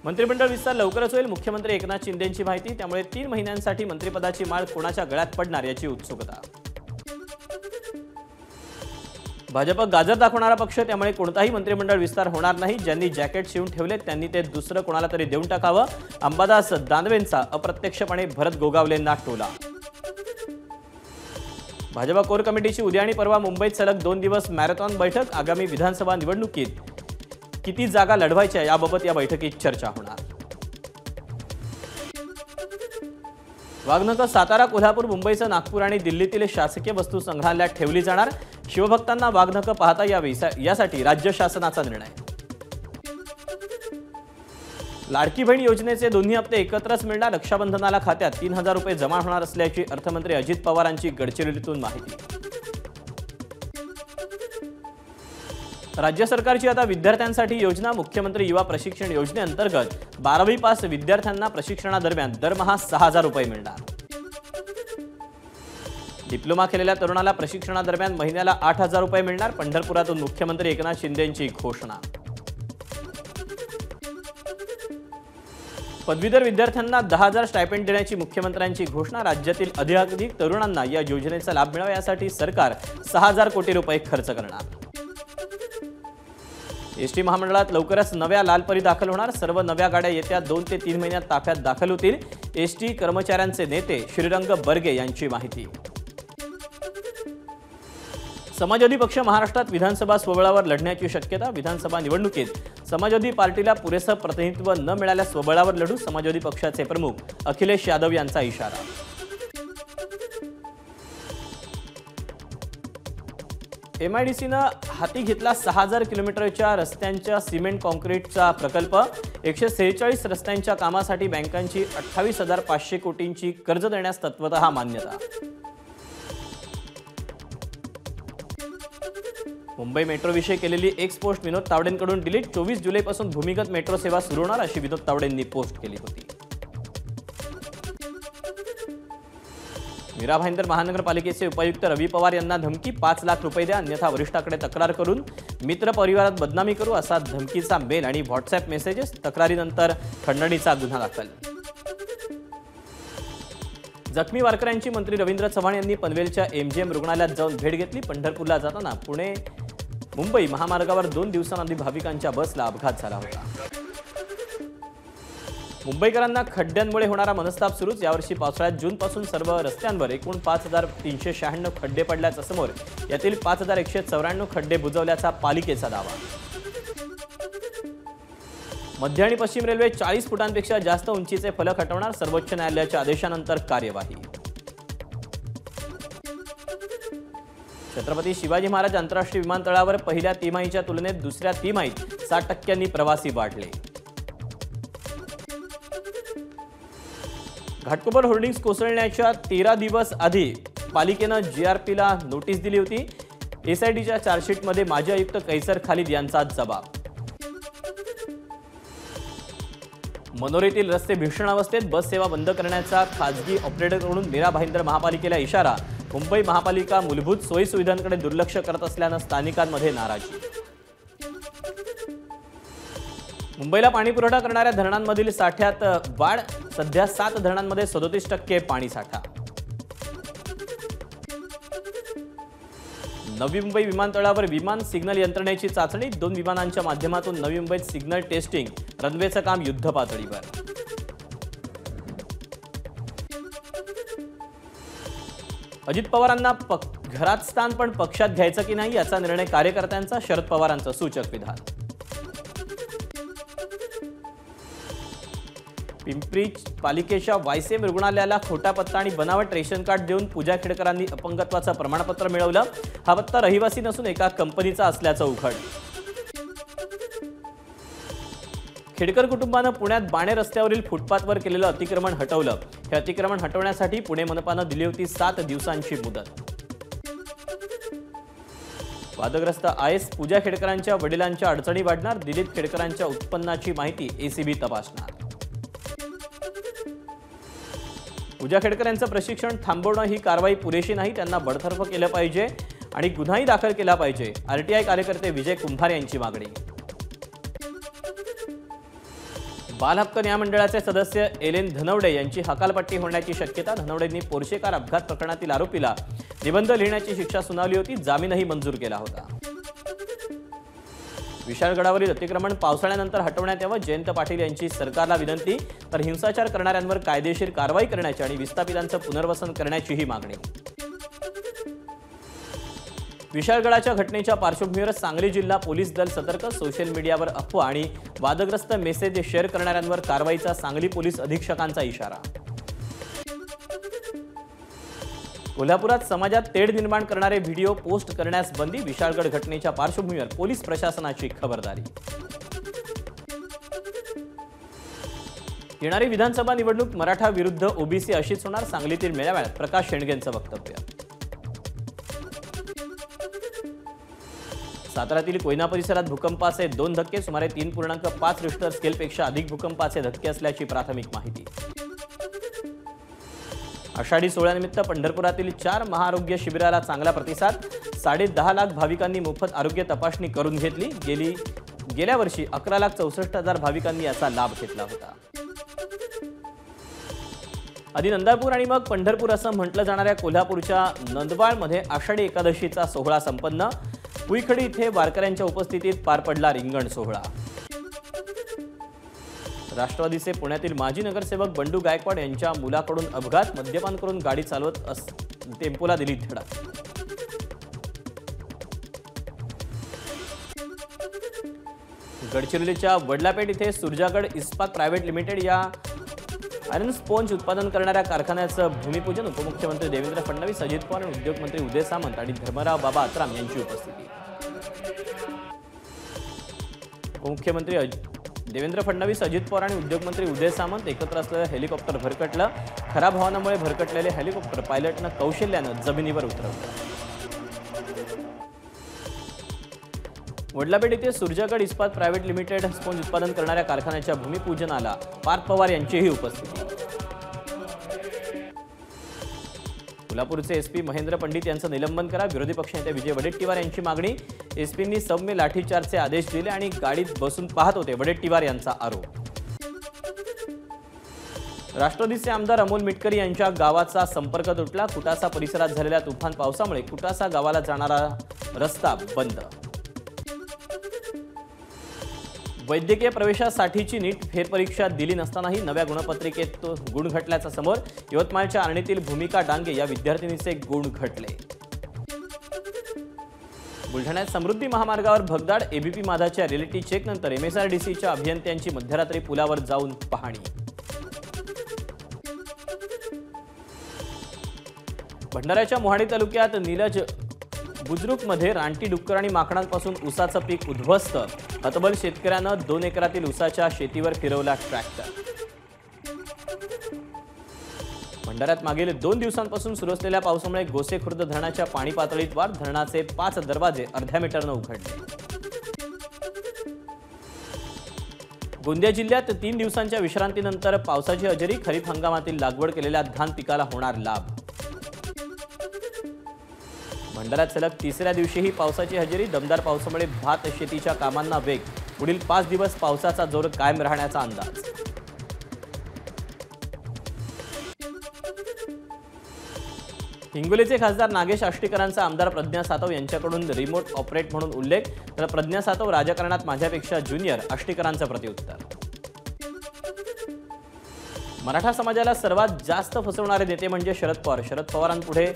मंत्रिमंडळ विस्तार लवकरच होईल, मुख्यमंत्री एकनाथ शिंदेंची माहिती। त्यामुळे 3 महिन्यांसाठी मंत्रिपदाची माळ कोणाच्या गळ्यात पडणार याची उत्सुकता। भाजप गाजर दाखवणारा पक्ष, त्यामुळे कोणताही मंत्रिमंडळ विस्तार होणार नाही। ज्यांनी जॅकेट शिवून ठेवले त्यांनी ते दुसरं कोणाला तरी देऊन टाकावं, अंबादास दानवेंचा अप्रत्यक्षपणे भरत गोगावलेंना टोला। भाजप कोर कमिटीची उद्या आणि परवा मुंबईत सलग 2 दिवस मॅरेथॉन बैठक। आगामी विधानसभा निवडणुकीत किती जागा लढवायच्या याबाबत या बैठकीत चर्चा होणार। वाघनखं सातारा, कोल्हापूर, मुंबईसह नागपूर आणि दिल्लीतील शासकीय वस्तू संग्रहालयात ठेवली जाणार। शिवभक्तांना वाघनखं पाहता यावी यासाठी राज्य शासनाचा निर्णय। लाडकी बहीण योजनेचे दोन्ही हप्ते एकत्रच मिळणार। रक्षाबंधनाला खात्यात 3000 रुपये जमा होणार असल्याची अर्थमंत्री अजित पवारांची गडचिरोलीतून माहिती। राज्य सरकारची आता विद्यार्थ्यांसाठी योजना। मुख्यमंत्री युवा प्रशिक्षण योजनेअंतर्गत 12वी पास विद्यार्थ्यांना प्रशिक्षणादरम्यान दरमहा 6000 रुपये मिळणार। डिप्लोमा केलेल्या तरुणाला प्रशिक्षणादरम्यान महिन्याला 8000 रुपये मिळणार। पंढरपुरातून मुख्यमंत्री एकनाथ शिंदेंची घोषणा। पदवीधर विद्यार्थ्यांना 10000 स्टायपेंड देण्याची मुख्यमंत्र्यांची घोषणा। राज्यातील अधिकाधिक तरुणांना या योजनेचा लाभ मिळावा यासाठी सरकार 6000 कोटी रुपये खर्च करणार। एसटी महामंडळात लवकरच नव्या लालपरी दाखल होणार। सर्व नव्या गाड्या येत्या 2 ते 3 महिन्यात ताफ्यात दाखल होतील। एसटी कर्मचाऱ्यांचे नेते श्रीरंग बर्गे यांची माहिती। समाजवादी पक्ष महाराष्ट्रात विधानसभा स्वबळावर लढण्याची शक्यता। विधानसभा निवडणुकीत समाजवादी पार्टीला पुरेसं प्रतिनिधित्व न मिळाल्यास स्वबळावर लढू, समाजवादी पक्षाचे प्रमुख अखिलेश यादव यांचा इशारा। एमआयडीसीनं हाती घेतला 6000 किलोमीटरच्या रस्त्यांच्या सिमेंट कॉन्क्रीटचा प्रकल्प। 146 रस्त्यांच्या कामासाठी बँकांची 28500 कोटींची कर्ज देण्यास तत्वतः मान्यता। मुंबई मेट्रोविषयी केलेली एक्स पोस्ट विनोद तावडेंकडून डिलीट। 24 जुलैपासून भूमिगत मेट्रो सेवा सुरू होणार अशी विनोद तावडेंनी पोस्ट केली होती। मीरा भाईंदर महानगरपालिकेचे उपायुक्त रवी पवार यांना धमकी। 5 लाख रुपये द्या अन्यथा वरिष्ठाकडे तक्रार करून मित्र परिवारात बदनामी करू असा धमकीचा मेल आणि व्हॉट्सअॅप मेसेजेस। तक्रारीनंतर खंडणीचा गुन्हा दाखल। जखमी वारकऱ्यांची मंत्री रवींद्र चव्हाण यांनी पनवेलच्या एमजीएम रुग्णालयात जाऊन भेट घेतली। पंढरपूरला जाताना पुणे मुंबई महामार्गावर 2 दिवसांआधी भाविकांच्या बसला अपघात झाला होता। मुंबईकरांना खड्ड्यांमुळे होणारा मनस्ताप सुरूच। यावर्षी पावसाळ्यात जूनपासून सर्व रस्त्यांवर एकूण 5396 खड्डे पडल्याचं समोर। यातील 5194 खड्डे बुजवल्याचा पालिकेचा दावा। मध्य आणि पश्चिम रेल्वे 40 फुटांपेक्षा जास्त उंचीचे फलक हटवणार। सर्वोच्च न्यायालयाच्या आदेशानंतर कार्यवाही। छत्रपती शिवाजी महाराज आंतरराष्ट्रीय विमानतळावर पहिल्या तिमाहीच्या तुलनेत दुसऱ्या तिमाहीत 60% प्रवासी वाढले। घाटकोपर होर्डिंग्स कोसळण्याच्या 13 दिवस आधी पालिकेनं जीआरपीला नोटीस दिली होती। एसआयटीच्या चार्जशीटमध्ये माजी आयुक्त कैसर खालिद यांचा जबाब। मनोरेतील रस्ते भीषण अवस्थेत, बस सेवा बंद करण्याचा खासगी ऑपरेटरकडून मीरा भाईंदर महापालिकेला इशारा। मुंबई महापालिका मूलभूत सोयीसुविधांकडे दुर्लक्ष करत असल्यानं स्थानिकांमध्ये नाराजी। मुंबईला पाणीपुरवठा करणाऱ्या धरणांमधील साठ्यात वाढ। सध्या 7 धरणांमध्ये 37% पाणीसाठा। नवी मुंबई विमानतळावर विमान सिग्नल यंत्रणेची चाचणी। 2 विमानांच्या माध्यमातून नवी मुंबईत सिग्नल टेस्टिंग। रनवेचं काम युद्धपातळीवर। अजित पवारांना घरात स्थान पण पक्षात घ्यायचं की नाही याचा निर्णय कार्यकर्त्यांचा। शरद पवारांचं सूचक विधान। पिंपरी पालिकेच्या वायसीएम रुग्णालयाला खोटा पत्ता आणि बनावट रेशन कार्ड देऊन पूजा खेडकरांनी अपंगत्वाचं प्रमाणपत्र मिळवलं। हा पत्ता रहिवासी नसून एका कंपनीचा असल्याचं उघड। खेडकर कुटुंबानं पुण्यात बाणे रस्त्यावरील फुटपाथवर केलेलं अतिक्रमण हटवलं। हे अतिक्रमण हटवण्यासाठी पुणे मनपानं दिली होती 7 दिवसांची मुदत। वादग्रस्त आयएस पूजा खेडकरांच्या वडिलांच्या अडचणी वाढणार। दिलीप खेडकरांच्या उत्पन्नाची माहिती एसीबी तपासणार। पूजा खेडकर यांचं प्रशिक्षण थांबवणं ही कारवाई पुरेशी नाही। त्यांना बडतर्फ केलं पाहिजे आणि गुन्हाही दाखल केला पाहिजे। आरटीआय कार्यकर्ते विजय कुंभार यांची मागणी। बाल हक्क न्यायमंडळाचे सदस्य एलेन धनवडे यांची हकालपट्टी होण्याची शक्यता। धनवडेंनी पोर्शे कार अपघात प्रकरणातील आरोपीला निबंध लिहिण्याची शिक्षा सुनावली होती, जामीनही मंजूर केला होता। विशाळगडावरील अतिक्रमण पावसाळ्यानंतर हटवण्यात यावं, जयंत पाटील यांची सरकारला विनंती। तर हिंसाचार करणाऱ्यांवर कायदेशीर कारवाई करण्याची आणि विस्थापितांचं पुनर्वसन करण्याचीही मागणी। विशाळगडाच्या घटनेच्या पार्श्वभूमीवर सांगली जिल्हा पोलीस दल सतर्क। सोशल मीडियावर अफवा आणि वादग्रस्त मेसेज शेअर करणाऱ्यांवर कारवाईचा सांगली पोलीस अधीक्षकांचा इशारा। कोल्हापुरात समाजात तेढ निर्माण करणारे व्हिडिओ पोस्ट करण्यास बंदी। विशाळगड घटनेच्या पार्श्वभूमीवर पोलीस प्रशासनाची खबरदारी। येणारी विधानसभा निवडणूक मराठा विरुद्ध ओबीसी अशीच होणार, सांगलीतील मेळाव्यात प्रकाश शेंडगेंचं वक्तव्य। साताऱ्यातील कोयना परिसरात भूकंपाचे 2 धक्के, सुमारे 3.5 रिश्टर स्केलपेक्षा अधिक भूकंपाचे धक्के असल्याची प्राथमिक माहिती। आषाढी सोहळ्यानिमित्त पंढरपुरातील 4 महाआरोग्य शिबिराला चांगला प्रतिसाद। 10.5 लाख भाविकांनी मोफत आरोग्य तपासणी करून घेतली। गेल्या वर्षी 11,64,000 भाविकांनी याचा लाभ घेतला होता। आधी नंदापूर आणि मग पंढरपूर असं म्हटलं जाणाऱ्या कोल्हापूरच्या नंदवाळमध्ये आषाढी एकादशीचा सोहळा संपन्न। कुईखडी इथे वारकऱ्यांच्या उपस्थितीत पार पडला रिंगण सोहळा। राष्ट्रवादीचे पुण्यातील माजी नगरसेवक बंडू गायकवाड यांच्या मुलाकडून अपघात, मद्यपान करून गाडी चालवत टेम्पोला दिली धडक। गडचिरोलीच्या वडलापेठ इथे सुरजागड इस्पात प्रायव्हेट लिमिटेड या आयरन स्पोंज उत्पादन करणाऱ्या कारखान्याचं भूमिपूजन। उपमुख्यमंत्री देवेंद्र फडणवीस, अजित पवार आणि उद्योगमंत्री उदय सामंत आणि धर्मराव बाबा अत्राम यांची उपस्थिती। उपमुख्यमंत्री देवेंद्र फडणवीस, अजित पवार आणि उद्योगमंत्री उदय सामंत एकत्र असलेलं हेलिकॉप्टर भरकटलं। खराब हवामानामुळे भरकटलेले हेलिकॉप्टर पायलटनं कौशल्यानं जमिनीवर उतरवलं। वडलापेठ येथे सुरजागड इस्पात प्रायव्हेट लिमिटेड स्पोंज उत्पादन करणाऱ्या कारखान्याच्या भूमिपूजनाला पार्थ पवार यांचीही उपस्थिती। कोल्हापूरचे एसपी महेंद्र पंडित यांचं निलंबन करा, विरोधी पक्षनेते विजय वडेट्टीवार यांची मागणी। एसपींनी सौम्य लाठीचार्जचे आदेश दिले आणि गाडीत बसून पाहत होते, वडेट्टीवार यांचा आरोप। राष्ट्रवादीचे आमदार अमोल मिटकरी यांच्या गावाचा संपर्क तुटला। कुटासा परिसरात झालेल्या तुफान पावसामुळे कुटासा गावाला जाणारा रस्ता बंद। वैद्यकीय प्रवेशासाठीची नीट फेरपरीक्षा दिली नसतानाही नव्या गुणपत्रिकेत गुण घटल्याचा समोर। यवतमाळच्या आर्णीतील भूमिका डांगे या विद्यार्थिनीचे गुण घटले। बुलढाण्यात समृद्धी महामार्गावर भगदाड, एबीपी माझाच्या रिअलिटी चेकनंतर एमएसआरडीसीच्या अभियंत्यांची मध्यरात्री पुलावर जाऊन पाहणी। भंडाऱ्याच्या मोहाडी तालुक्यात नीलज बुद्रुकमध्ये रानटी डुक्कर आणि माकडांपासून ऊसाचं पीक उद्ध्वस्त। हतबल शेतकऱ्यानं 2 एकरातील ऊसाच्या शेतीवर फिरवला ट्रॅक्टर। भंडाऱ्यात मागील 2 दिवसांपासून सुरू असलेल्या पावसामुळे गोसेखुर्द धरणाच्या पाणी पातळीत वाढ, धरणाचे 5 दरवाजे अर्ध्या मीटरनं उघडले। गोंदिया जिल्ह्यात 3 दिवसांच्या विश्रांतीनंतर पावसाची हजेरी, खरीप हंगामातील लागवड केलेल्या धान पिकाला होणार लाभ। भंडाऱ्यात सलग 3ऱ्या दिवशीही पावसाची हजेरी, दमदार पावसामुळे भात शेतीच्या कामांना वेग, पुढील 5 दिवस पावसाचा जोर कायम राहण्याचा अंदाज। हिंगोलीचे खासदार नागेश आष्टीकरांचा आमदार प्रज्ञा सातव यांच्याकडून रिमोट ऑपरेट म्हणून उल्लेख, तर प्रज्ञा सातव राजकारणात माझ्यापेक्षा ज्युनियर, आष्टीकरांचं प्रत्युत्तर। मराठा समाजाला सर्वात जास्त फसवणारे नेते म्हणजे शरद पवार, शरद पवारांपुढे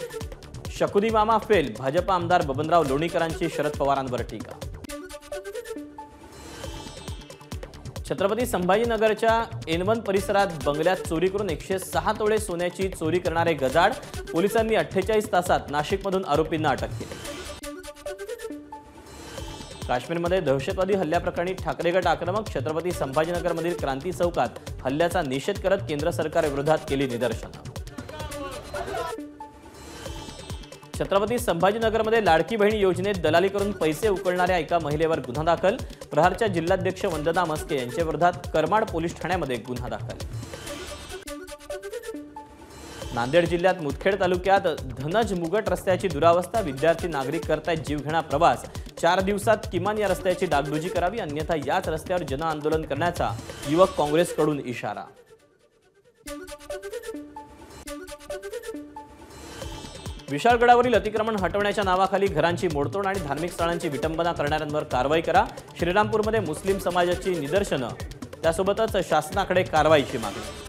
शकुदी मामा फेल, भाजप आमदार बबनराव लोणीकरांची शरद पवारांवर टीका। छत्रपती संभाजीनगरच्या N1 परिसरात बंगल्यात चोरी करून 106 तोळे सोन्याची चोरी करणारे गजाड, पोलिसांनी 48 तासात नाशिकमधून आरोपींना अटक केली। काश्मीरमध्ये दहशतवादी हल्ल्याप्रकरणी ठाकरे गट आक्रमक, छत्रपती संभाजीनगरमधील क्रांती चौकात हल्ल्याचा निषेध करत केंद्र सरकारविरोधात केली निदर्शनं। छत्रपती संभाजीनगरमध्ये लाडकी बहीण योजनेत दलाली करून पैसे उकळणाऱ्या एका महिलेवर गुन्हा दाखल, प्रहारच्या जिल्हाध्यक्ष वंदना मस्के यांच्या विरोधात करमाड पोलीस ठाण्यामध्ये गुन्हा दाखल। नांदेड जिल्ह्यात मुदखेड तालुक्यात धनज मुगट रस्त्याची दुरावस्था, विद्यार्थी नागरिक करतायत जीवघेणा प्रवास, 4 दिवसात किमान या रस्त्याची डागडुजी करावी, अन्यथा याच रस्त्यावर जनआंदोलन करण्याचा युवक काँग्रेसकडून इशारा. विशाळगडावरील अतिक्रमण हटवण्याच्या नावाखाली घरांची मोडतोड आणि धार्मिक स्थळांची विटंबना करणाऱ्यांवर कारवाई करा. श्रीरामपूरमध्ये मुस्लिम समाजाची निदर्शनं, त्यासोबतच शासनाकडे कारवाईची मागणी.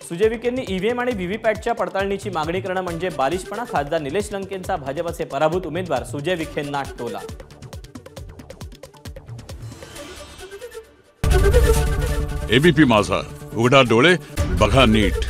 सुजय विखेंनी ईव्हीएम आणि व्हीव्हीपॅटच्या पडताळणीची मागणी करणं म्हणजे बालिशपणा. खासदार निलेश लंकेंचा भाजपचे पराभूत उमेदवार सुजय विखेंना टोला. एबीपी माझा, उघडा डोळे बघा नीट.